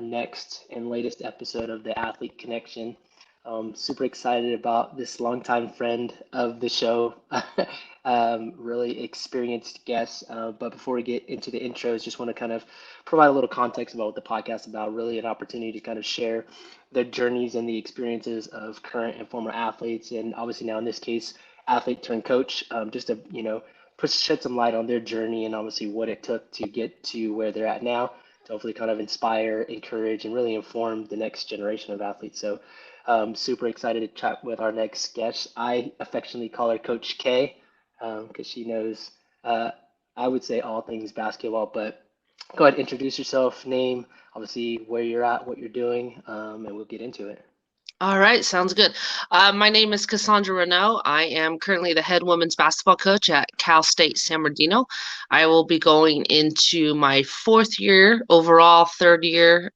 next and latest episode of the Athlete Connection. Super excited about this longtime friend of the show, really experienced guest. But before we get into the intros, just want to kind of provide a little context about what the podcast is about. Really, an opportunity to kind of share the journeys and the experiences of current and former athletes, and obviously now in this case, athlete turned coach. Just to shed some light on their journey and obviously what it took to get to where they're at now to hopefully kind of inspire, encourage, and really inform the next generation of athletes. So, super excited to chat with our next guest. I affectionately call her Coach K because she knows, uh, I would say, all things basketball. But go ahead, introduce yourself, name, obviously where you're at, what you're doing, and we'll get into it. All right, sounds good. My name is Cassandra Renno. I am currently the head women's basketball coach at Cal State San Bernardino. I will be going into my fourth year overall, third year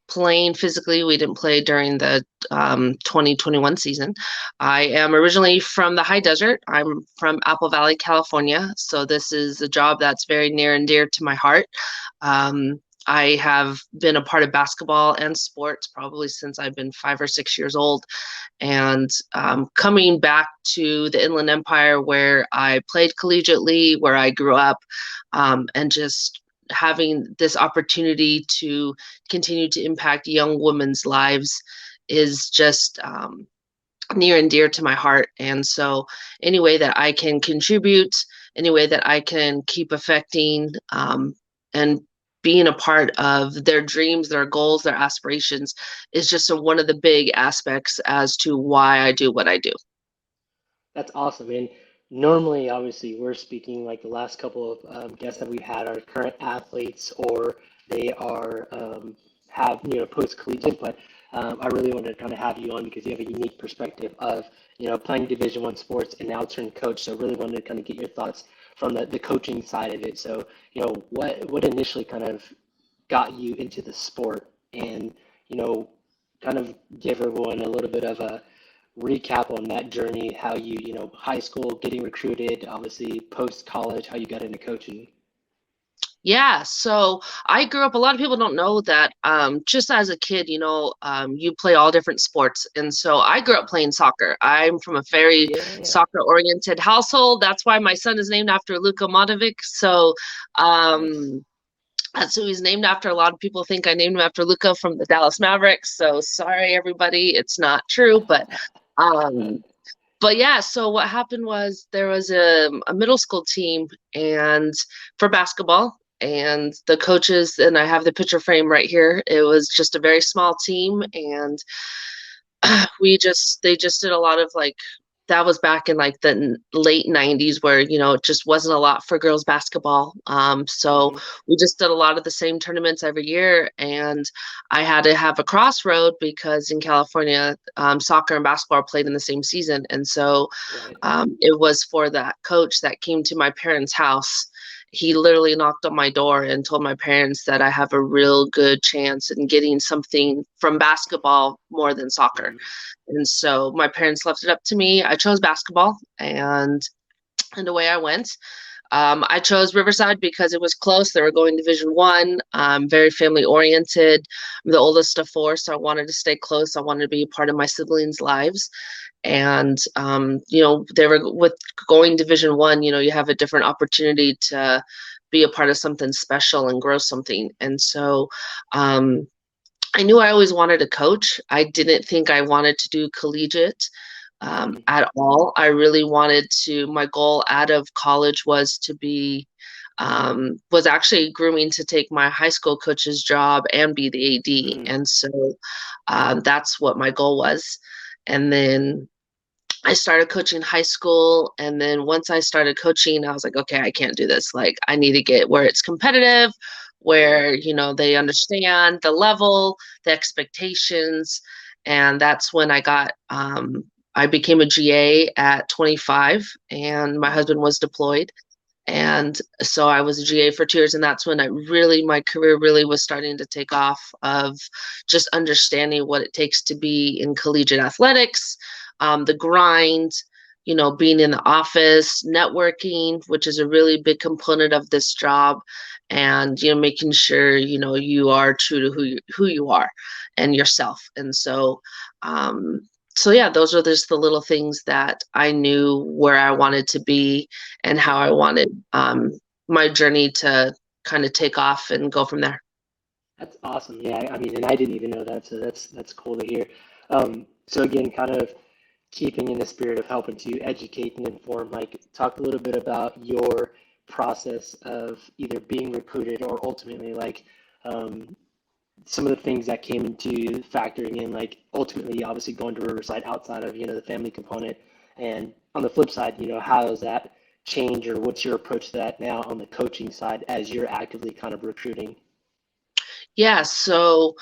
playing physically. We didn't play during the 2021 season. I am originally from the high desert. I'm from Apple Valley, California. So this is a job that's very near and dear to my heart. I have been a part of basketball and sports probably since I've been 5 or 6 years old. And coming back to the Inland Empire where I played collegiately, where I grew up, and just having this opportunity to continue to impact young women's lives is just near and dear to my heart. And so any way that I can contribute, any way that I can keep affecting and being a part of their dreams, their goals, their aspirations is just one of the big aspects as to why I do what I do. That's awesome. And normally, obviously, we're speaking like the last couple of guests that we had are current athletes or they are have post collegiate. But I really wanted to kind of have you on because you have a unique perspective of playing Division I sports and now turned coach. So really wanted to kind of get your thoughts from the coaching side of it. So what initially kind of got you into the sport and kind of give everyone a little bit of a recap on that journey, how high school, getting recruited, obviously post college, how you got into coaching. Yeah, so I grew up, a lot of people don't know that just as a kid, you play all different sports. And so I grew up playing soccer. I'm from a very Yeah. soccer-oriented household. That's why my son is named after Luka Modric. So Nice. that's who he's named after. A lot of people think I named him after Luka from the Dallas Mavericks. So sorry, everybody, it's not true. Um, but yeah, so what happened was there was a middle school team and for basketball, and the coaches, and I have the picture frame right here. It was just a very small team, and they just did a lot of like, that was back in like the late 90s where it just wasn't a lot for girls basketball. So Hmm. we just did a lot of the same tournaments every year, and I had to have a crossroad because in California, soccer and basketball are played in the same season. And so Right. it was for that coach that came to my parents' house. He literally knocked on my door and told my parents that I have a real good chance in getting something from basketball more than soccer. Hmm. And so my parents left it up to me. I chose basketball, and away I went. I chose Riverside because it was close. They were going Division I, very family oriented. I'm the oldest of four, so I wanted to stay close. I wanted to be a part of my siblings' lives. And they were with going Division I. You have a different opportunity to be a part of something special and grow something. And so I knew I always wanted to coach. I didn't think I wanted to do collegiate Hmm. at all. I really wanted to, my goal out of college was to be, was actually grooming to take my high school coach's job and be the AD. Hmm. And so that's what my goal was. And then I started coaching high school. And then once I started coaching, I was like, okay, I can't do this. Like, I need to get where it's competitive, Right. where, they understand the level, the expectations. And that's when I became a GA at 25, and my Wow. husband was deployed. And so I was a GA for 2 years, and that's when my career really was starting to take off of just understanding what it takes to be in collegiate athletics, the grind, being in the office, networking, which is a really big component of this job, and making sure you are true to who you are and yourself. And um, so yeah, those are just the little things that I knew where I wanted to be and how I Right. wanted my journey to kind of take off and go from there. That's awesome. Yeah, I mean, and I didn't even know that, so that's cool to hear. So again, kind of keeping in the spirit of helping to educate and inform, like talk a little bit about your process of either being recruited or ultimately like um, some of the things that came into factoring in, like ultimately obviously going to Riverside outside of, the family component. And on the flip side, how does that change or what's your approach to that now on the coaching side as you're actively kind of recruiting? Yeah, so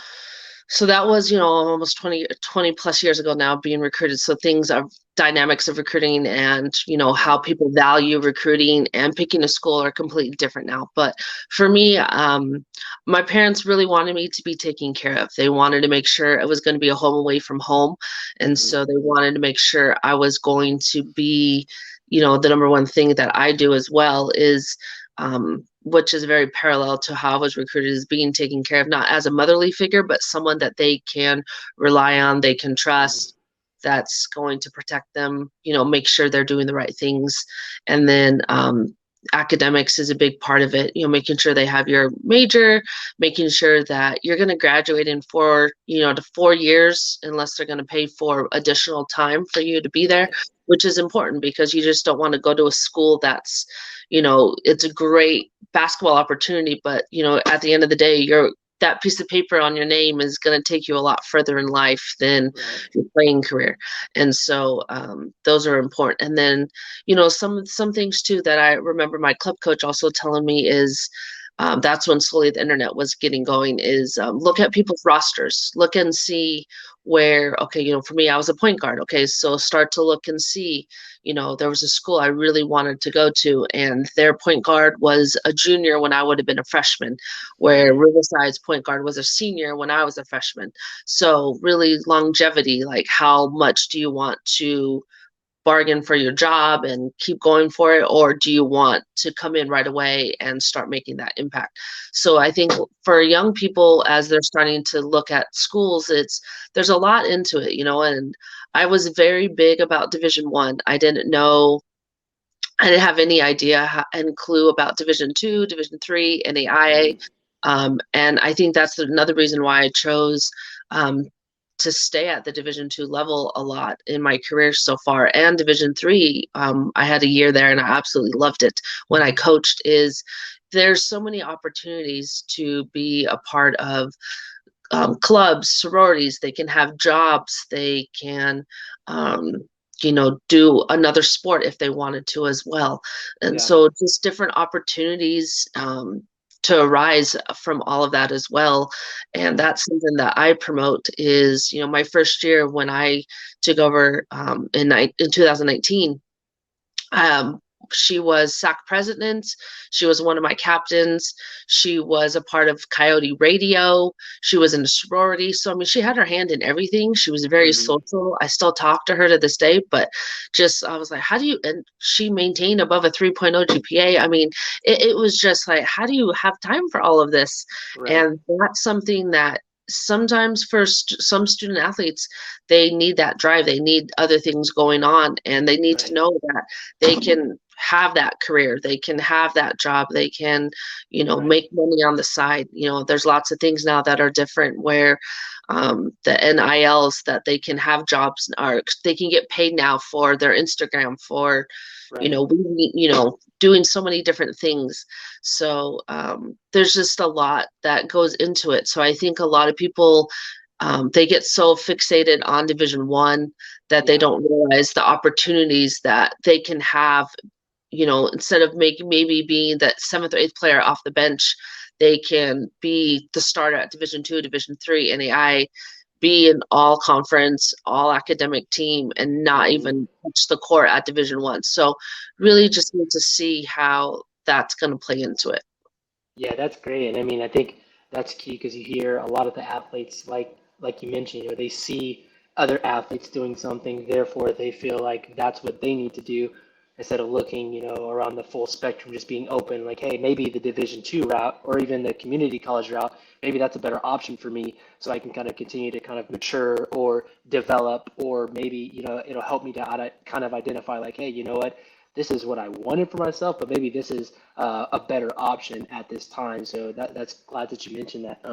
that was, almost 20 plus years ago now, being recruited. So things of dynamics of recruiting and, how Right. people value recruiting and picking a school are completely different now. But for me, my parents really wanted me to be taken care of. They wanted to make sure it was going to be a home away from home. And Hmm. so they wanted to make sure I was going to be, the number one thing that I do as well is which is very parallel to how I was recruited, is being taken care of, not as a motherly figure, but someone that they can rely on, they can Hmm. trust, that's going to protect them, make sure they're doing the right things. And then academics is a big part of it, making sure they have your major, making sure that you're going to graduate in 4 to 4 years, unless they're going to pay for additional time for you to be there, Right. which is important because you just don't want to go to a school that's it's a great basketball opportunity, but at the end of the day, that piece of paper on your name is going to take you a lot further in life than Right. your playing career. And so those are important. And then, some things too that I remember my club coach also telling me is that's when slowly the internet was getting going, is look at people's rosters, look and see where, okay, for me, I was a point guard. Okay, so start to look and see, there was a school I really wanted to go to, and their point guard was a junior when I would have been a freshman, where Hmm. Riverside's point guard was a senior when I was a freshman. So really longevity, like how much do you want to bargain for your job and keep going for it, or do you want to come in right away and start making that impact? So I think for young people, as they're starting to look at schools, there's a lot into it, and I was very big about Division 1. I didn't have any idea and clue about Division 2, Division 3, and the IA. Hmm. And I think that's another reason why I chose um, to stay at the Division 2 level a lot in my career so far. And Division 3, I had a year there and I absolutely loved it when I coached. Is there's so many opportunities to be a part of clubs, sororities. They can have jobs. They can, um, do another sport if they wanted to as well. And Yeah. so just different opportunities to arise from all of that as well. And Right. that's something that I promote is, my first year when I took over in 2019. Um, she was SAC president. She was one of my captains. She was a part of Coyote Radio. She was in a sorority. So, I mean, she had her hand in everything. She was very Hmm. social. I still talk to her to this day, but I was like, how do you, and she maintained above a 3.0 GPA. I mean, it was just like, how do you have time for all of this? Right. And that's something that sometimes for some student athletes, they need that drive. They need other things going on, and they need to Right. know that they can have that career, they can have that job, they can Right. make money on the side. There's lots of things now that are different, where the NILs, that they can have jobs, or they can get paid now for their Instagram, for Right. doing so many different things. So there's just a lot that goes into it. So I think a lot of people, they get so fixated on Division 1 that they Yeah. don't realize the opportunities that they can have. Instead of maybe being that seventh or eighth player off the bench, they can be the starter at Division 2, Division 3, and AI, be an all conference, all academic team, and not Hmm. even touch the court at Division 1. So really Right. just need to see how that's going to play into it. Yeah, that's great. And I mean, I think that's key because you hear a lot of the athletes, like you mentioned, they see other athletes doing something, therefore they feel like that's what they need to do instead of looking, around the full spectrum, just being open, like, hey, maybe the Division II route or even the community college route, maybe that's a better option for me, so I can kind of continue to kind of mature or develop, or maybe, it'll help me to kind of identify like, hey, you know what, this is what I wanted for myself, but maybe this is a better option at this time. So that's glad that you mentioned that.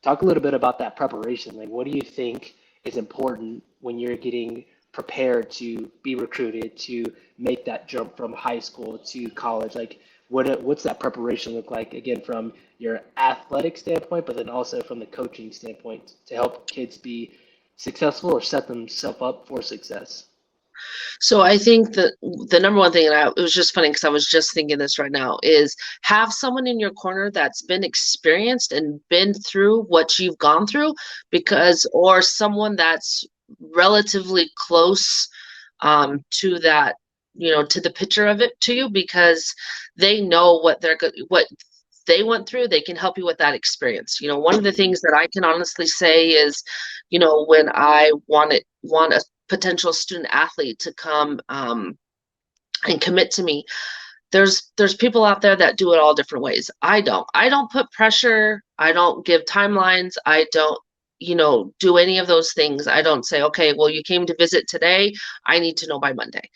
Talk a little bit about that preparation. Like, what do you think is important when you're getting prepared to be recruited to make that jump from high school to college? Like, what's that preparation look like again from your athletic standpoint, but then also from the coaching standpoint to help kids be successful or set themselves up for success? So I think that the number one thing, and it was just funny because I was just thinking this right now, is have someone in your corner that's been experienced and been through what you've gone through, because, or someone that's relatively close to that, to the picture of it to you, because they know what they went through. They can help you with that experience. One of the things that I can honestly say is, when I want a potential student athlete to come and commit to me, there's people out there that do it all different ways. I don't put pressure. I don't give timelines. I don't do any of those things. I don't say, okay, well, you came to visit today, I need to know by Monday.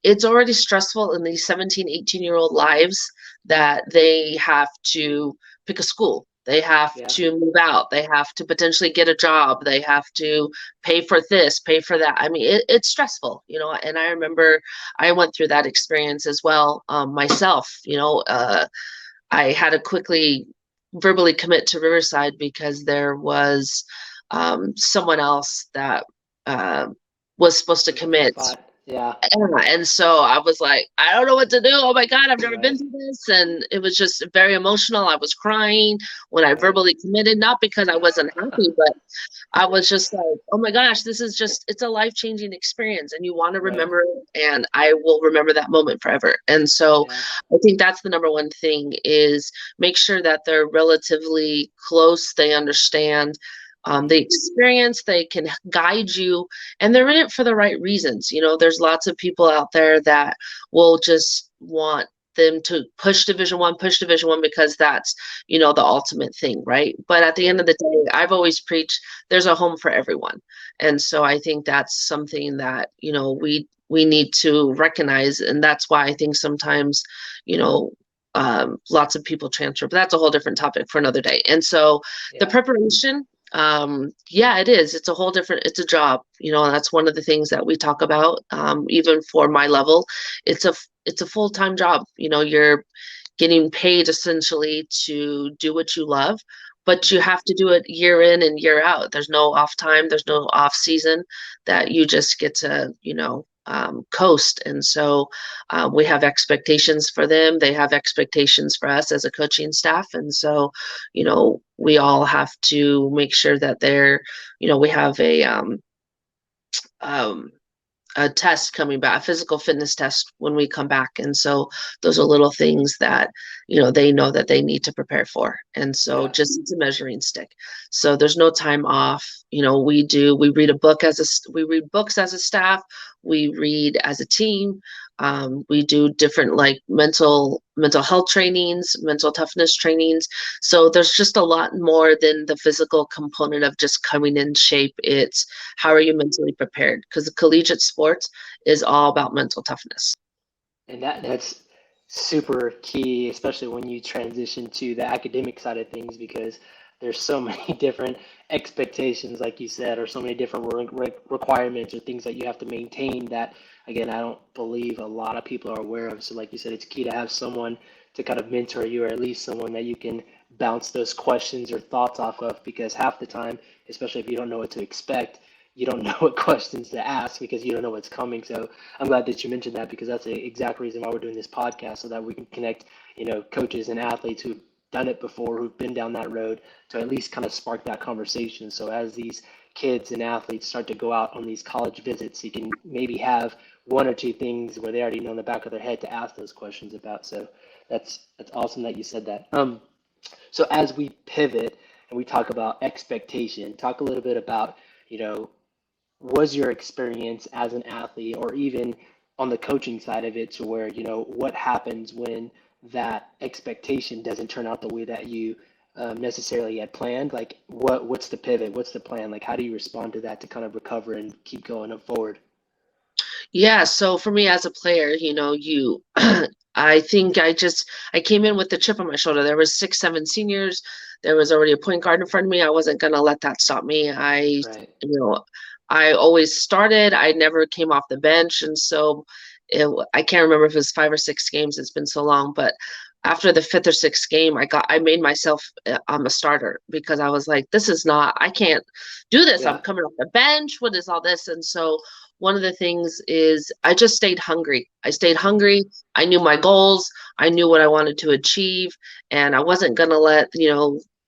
It's already stressful in these 17, 18-year-old lives that they have to pick a school. They have Yeah. to move out. They have to potentially get a job. They have to pay for this, pay for that. I mean, it's stressful, and I remember I went through that experience as well, myself. I had to quickly verbally commit to Riverside because there was someone else that uh, was supposed to Was on the commit. spot. Yeah. And so I was like, I don't know what to do. Oh my God, I've never been Right. through this. And it was just very emotional. I was crying when I Right. verbally committed, not because I wasn't happy, but I was just like, oh my gosh, it's a life-changing experience and you want to Right. remember it. And I will remember that moment forever. And so Yeah. I think that's the number one thing is make sure that they're relatively close. They understand the experience, they can guide you, and they're in it for the right reasons. There's lots of people out there that will just want them to push Division One because that's, the ultimate thing, right? But at the end Right. of the day, I've always preached there's a home for everyone. And so I think that's something that, we need to recognize. And that's why I think sometimes, you know, lots of people transfer, but that's a whole different topic for another day. And so the Yeah. preparation, yeah, it is. It's a whole different, it's a job, and that's one of the things that we talk about. Even for my level, it's a full-time job. You're getting paid essentially to do what you love, but you Mhm. have to do it year in and year out. There's no off time, there's no off season that you just get to, coast. And so we have expectations for them. They have expectations for us as a coaching staff. And so, we all have to make sure that we have um, a test coming back, a physical fitness test when we come back. And so those are little things that, they know that they need to prepare for. And so Yeah. just it's a measuring stick. So there's no time off. We read we read books as a staff, we read as a team. We do different like mental health trainings, mental toughness trainings. So there's just a lot more than the physical component of just coming in shape. It's how are you mentally prepared? Because collegiate sports is all about mental toughness. And that's super key, especially when you transition to the academic side of things, because there's so many different expectations, like you said, or so many different requirements or things that you have to maintain that, again, I don't believe a lot of people are aware of. So, like you said, it's key to have someone to kind of mentor you, or at least someone that you can bounce those questions or thoughts off of, because half the time, especially if you don't know what to expect, you don't know what questions to ask because you don't know what's coming. So I'm glad that you mentioned that, because that's the exact reason why we're doing this podcast, so that we can connect, coaches and athletes who've done it before, who've been down that road, to at least kind of spark that conversation. So as these kids and athletes start to go out on these college visits, you can maybe have one or two things where they already know in the back of their head to ask those questions about. So that's awesome that you said that. So as we pivot and we talk about expectation, talk a little bit about, you know, was your experience as an athlete, or even on the coaching side of it, to where, what happens when that expectation doesn't turn out the way that you necessarily had planned? Like, what's the pivot? What's the plan? Like, how do you respond to that to kind of recover and keep going up forward? Yeah, so for me as a player, I think I came in with the chip on my shoulder. There was six, seven seniors. There was already a point guard in front of me. I wasn't gonna let that stop me. Right. You know, I always started. I never came off the bench, and so I can't remember if it was 5 or 6 games. It's been so long, but after the fifth or sixth game, I made myself I'm a starter because I was like, this is not. I can't do this. I'm Yeah. coming off the bench. What is all this? And so one of the things is I just stayed hungry. I stayed hungry. I knew my goals. I knew what I wanted to achieve, and I wasn't going to let,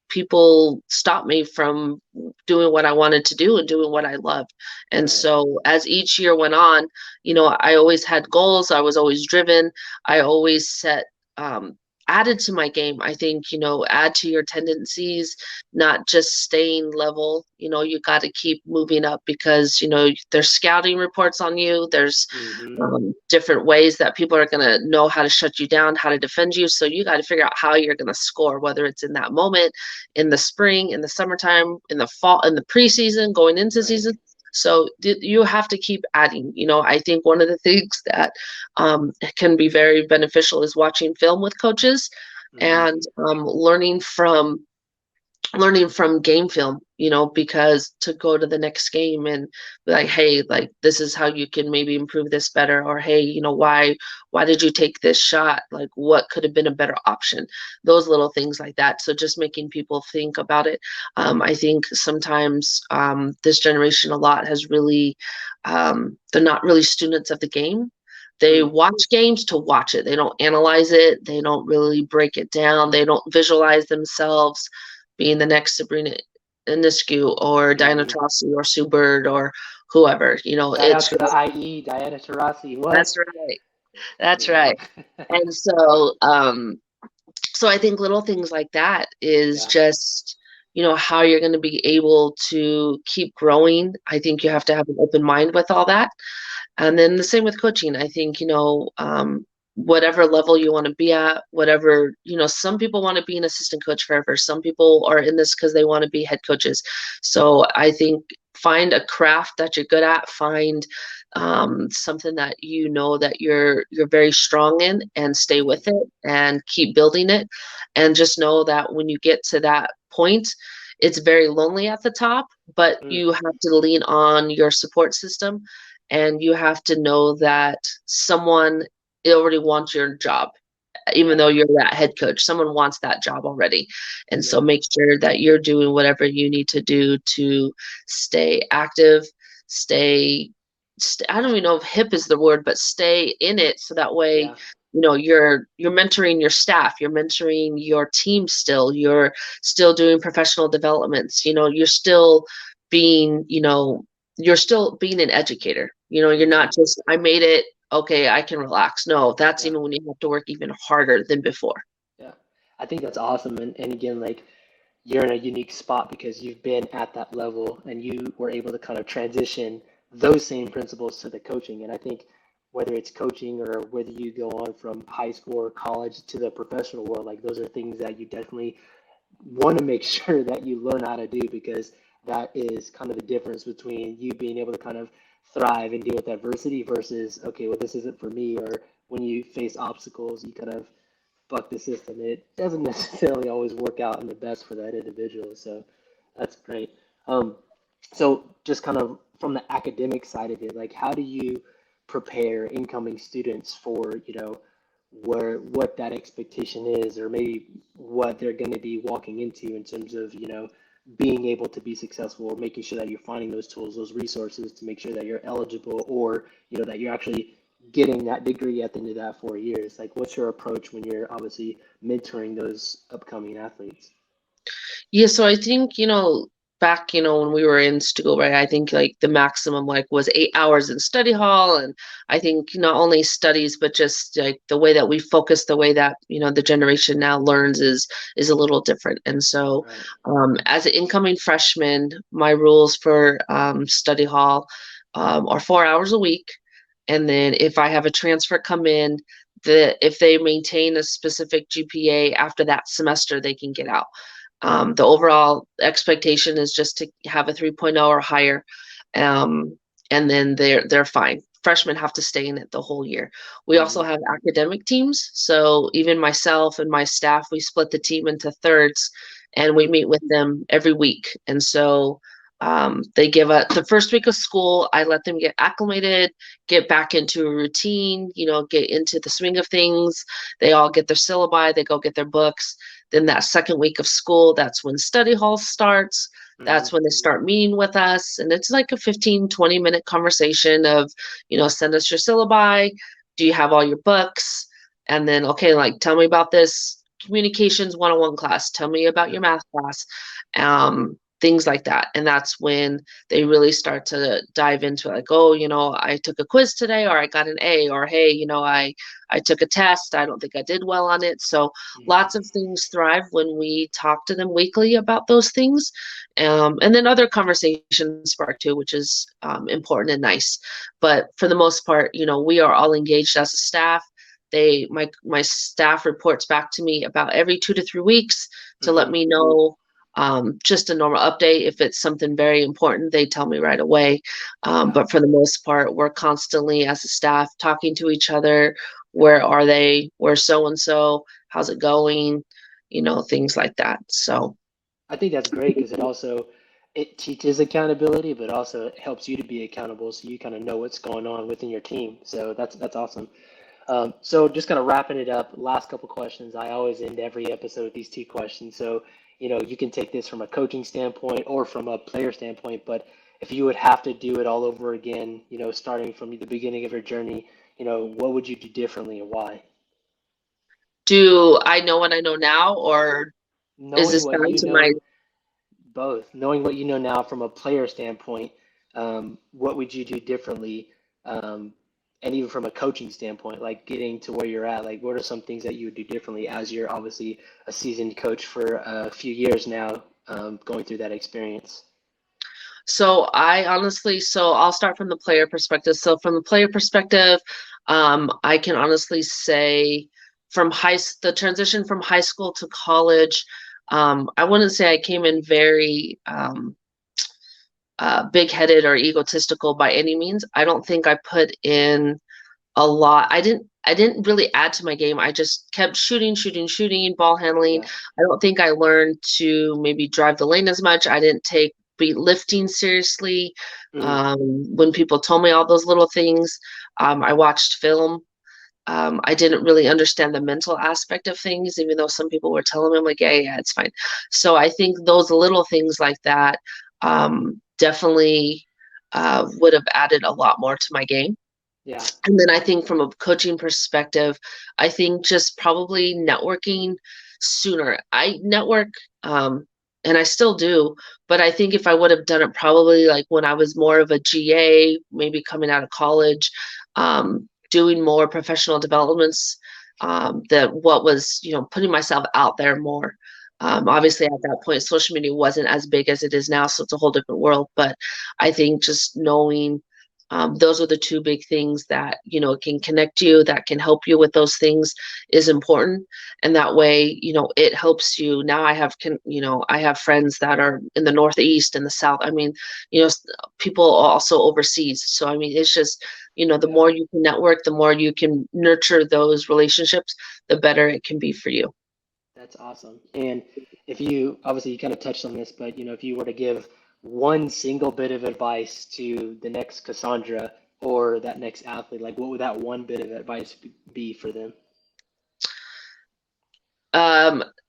people stop me from doing what I wanted to do and doing what I loved. And Right. so as each year went on, I always had goals. I was always driven. I always set um, added to my game. I think, add to your tendencies, not just staying level. You got to keep moving up because, there's scouting reports on you. There's Hmm. different ways that people are going to know how to shut you down, how to defend you. So you got to figure out how you're going to score, whether it's in that moment, in the spring, in the summertime, in the fall, in the preseason, going into Right. season. So you have to keep adding. I think one of the things that can be very beneficial is watching film with coaches Hmm. and learning from game film, because to go to the next game and be like, hey, like this is how you can maybe improve this better, or hey, why did you take this shot? Like what could have been a better option? Those little things like that. So just making people think about it. I think sometimes this generation a lot has really they're not really students of the game. They Mm. watch games to watch it. They don't analyze it. They don't really break it down. They don't visualize themselves being the next Sabrina Ionescu or Diana Hmm. Taurasi or Sue Bird or whoever. Shout out It's to the really, IE, Diana Taurasi. What? that's right. That's Yeah. right. And so I think little things like that is Yeah. just, how you're going to be able to keep growing. I think you Yeah. have to have an open mind with all that. And then the same with coaching. I think, whatever level you want to be at, whatever, some people want to be an assistant coach forever. Some people are in this because they want to be head coaches. So I think find a craft that you're good at, find something that that you're very strong in and stay Hmm. with it and keep building it. And just know that when you get to that point, it's very lonely at the top, but Mm. you have to lean on your support system and you have to know that someone already wants your job, even Yeah. though you're that head coach. Someone wants that job already. And so Yeah. make sure that you're doing whatever you need to do to stay active, stay, I don't even know if hip is the word, but stay in it so that way Yeah. you're mentoring your staff, you're mentoring your team still, you're still doing professional developments, you're still being, you're still being an educator. You're Hmm. not just, I made it, okay, I can relax. No, that's Yeah. even when you have to work even harder than before. Yeah. I think that's awesome. And again, like, you're in a unique spot because you've been at that level and you were able to kind of transition those same principles to the coaching. And I think whether it's coaching or whether you go on from high school or college to the professional world, like, those are things that you definitely want to make sure that you learn how to do, because that is kind of the difference between you being able to kind of thrive and deal with adversity versus, okay, well, this isn't for me. Or when you face obstacles, you kind of buck the system. It doesn't necessarily always work out in the best for that individual. So that's great. Um, so just kind of from the academic side of it, like, how do you prepare incoming students for, what that expectation is, or maybe what they're going to be walking into in terms of, being able to be successful, or making sure that you're finding those tools, those resources to make sure that you're eligible, or, that you're actually getting that degree at the end of that 4 years. Like, what's your approach when you're obviously mentoring those upcoming athletes? Yeah, so I think, back, when we were in school, right, I think like the maximum like was 8 hours in study hall. And I think not only studies, but just like the way that we focus, the way that, the generation now learns is a little different. And so Right. as an incoming freshman, my rules for study hall are 4 hours a week. And then if I have a transfer come in, if they maintain a specific GPA after that semester, they can get out. The overall expectation is just to have a 3.0 or higher, um, and then they're fine. Freshmen have to stay in it the whole year. We also Hmm. have academic teams, so even myself and my staff, we split the team into thirds, and we meet with them every week. And so they give us the first week of school. I let them get acclimated, get back into a routine, get into the swing of things. They all get their syllabi, they go get their books. Then that second week of school, that's when study hall starts. Hmm. That's when they start meeting with us. And it's like a 15, 20-minute conversation of, send us your syllabi. Do you have all your books? And then, okay, like tell me about this communications 101 class. Tell me about your math class. Things like that. And that's when they really start to dive into like, oh, I took a quiz today, or I got an A, or hey, I took a test. I don't think I did well on it. So lots of Hmm. things thrive when we talk to them weekly about those things. And then other conversations spark too, which is important and nice. But for the most part, we are all engaged as a staff. My staff reports back to me about every 2 to 3 weeks to let Hmm. me know just a normal update. If it's something very important, they tell me right away. Yeah. But for the most part, we're constantly as a staff talking to each other. Where are they? Where's so and so? How's it going? Things like that. So I think that's great because it teaches accountability, but also it helps you to be accountable so you kind of know what's going on within your team. So that's awesome. So just kind of wrapping it up, last couple questions. I always end every episode with these two questions. So, you can take this from a coaching standpoint or from a player standpoint, but if you would have to do it all over again, starting from the beginning of your journey, what would you do differently and why? do I know what I know now, or is Knowing this what down you to my? know, both, knowing what you know now from a player standpoint, what would you do differently? Um, and even from a coaching standpoint, like getting to where you're at, like what are some things that you would do differently as you're obviously a seasoned coach for a few years now, going through that experience? So I'll start from the player perspective. So from the player perspective, I can honestly say the transition from high school to college, I wouldn't say I came in very big-headed or egotistical by any means. I don't think I put in a lot. I didn't really add to my game. I just kept shooting, shooting, shooting, ball handling. Yeah. I don't think I learned to maybe drive the lane as much. I didn't take beat lifting seriously. Hmm. When people told me all those little things, I watched film. I didn't really understand the mental aspect of things, even though some people were telling me, I'm like, yeah, yeah, it's fine. So I think those little things like that definitely would have added a lot more to my game. Yeah. And then I think from a coaching perspective, I think just probably networking sooner. I network, and I still do, but I think if I would have done it probably like when I was more of a GA, maybe coming out of college, doing more professional developments, that what was, putting myself out there more. Obviously, at that point, social media wasn't as big as it is now, so it's a whole different world. But I think just knowing those are the two big things that, can connect you, that can help you with those things is important. And that way, it helps you. Now I have friends that are in the Northeast and the South. I mean, people also overseas. So, I mean, it's just, the Yeah. more you can network, the more you can nurture those relationships, the better it can be for you. That's awesome. And if you obviously you kind of touched on this, but if you were to give one single bit of advice to the next Cassandra or that next athlete, like what would that one bit of advice be for them?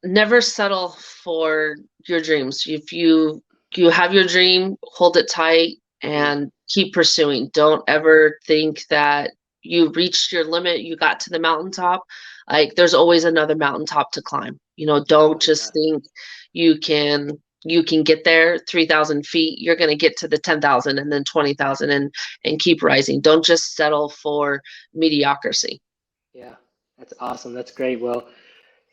Never settle for your dreams. If you have your dream, hold it tight Hmm. and keep pursuing. Don't ever think that you reached your limit, you got to the mountaintop. Like there's always another mountaintop to climb. I Don't like just that. think you can. you can get there 3,000 feet, you're going to get to the 10,000 and then 20,000 and keep rising. Don't just settle for mediocrity. Yeah, that's awesome. That's great. Well,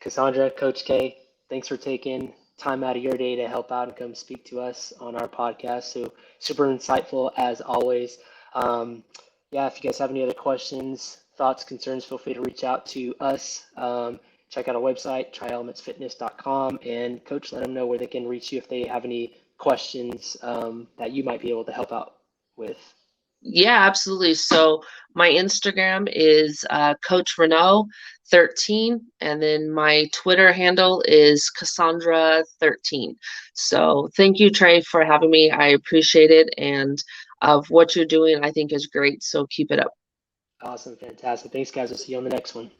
Cassandra, Coach K, thanks for taking time out of your day to help out and come speak to us on our podcast. So super insightful as always. Um, yeah, if you guys have any other questions, thoughts, concerns, feel free to reach out to us. Check out our website, tryelementsfitness.com, and Coach, let them know where they can reach you if they have any questions that you might be able to help out with. Yeah, absolutely. So my Instagram is Coach Renno 13, and then my Twitter handle is Cassandra 13. So thank you, Trey, for having me. I appreciate it, and of what you're doing, I think is great. So keep it up. Awesome, fantastic. Thanks, guys. We'll see you on the next one.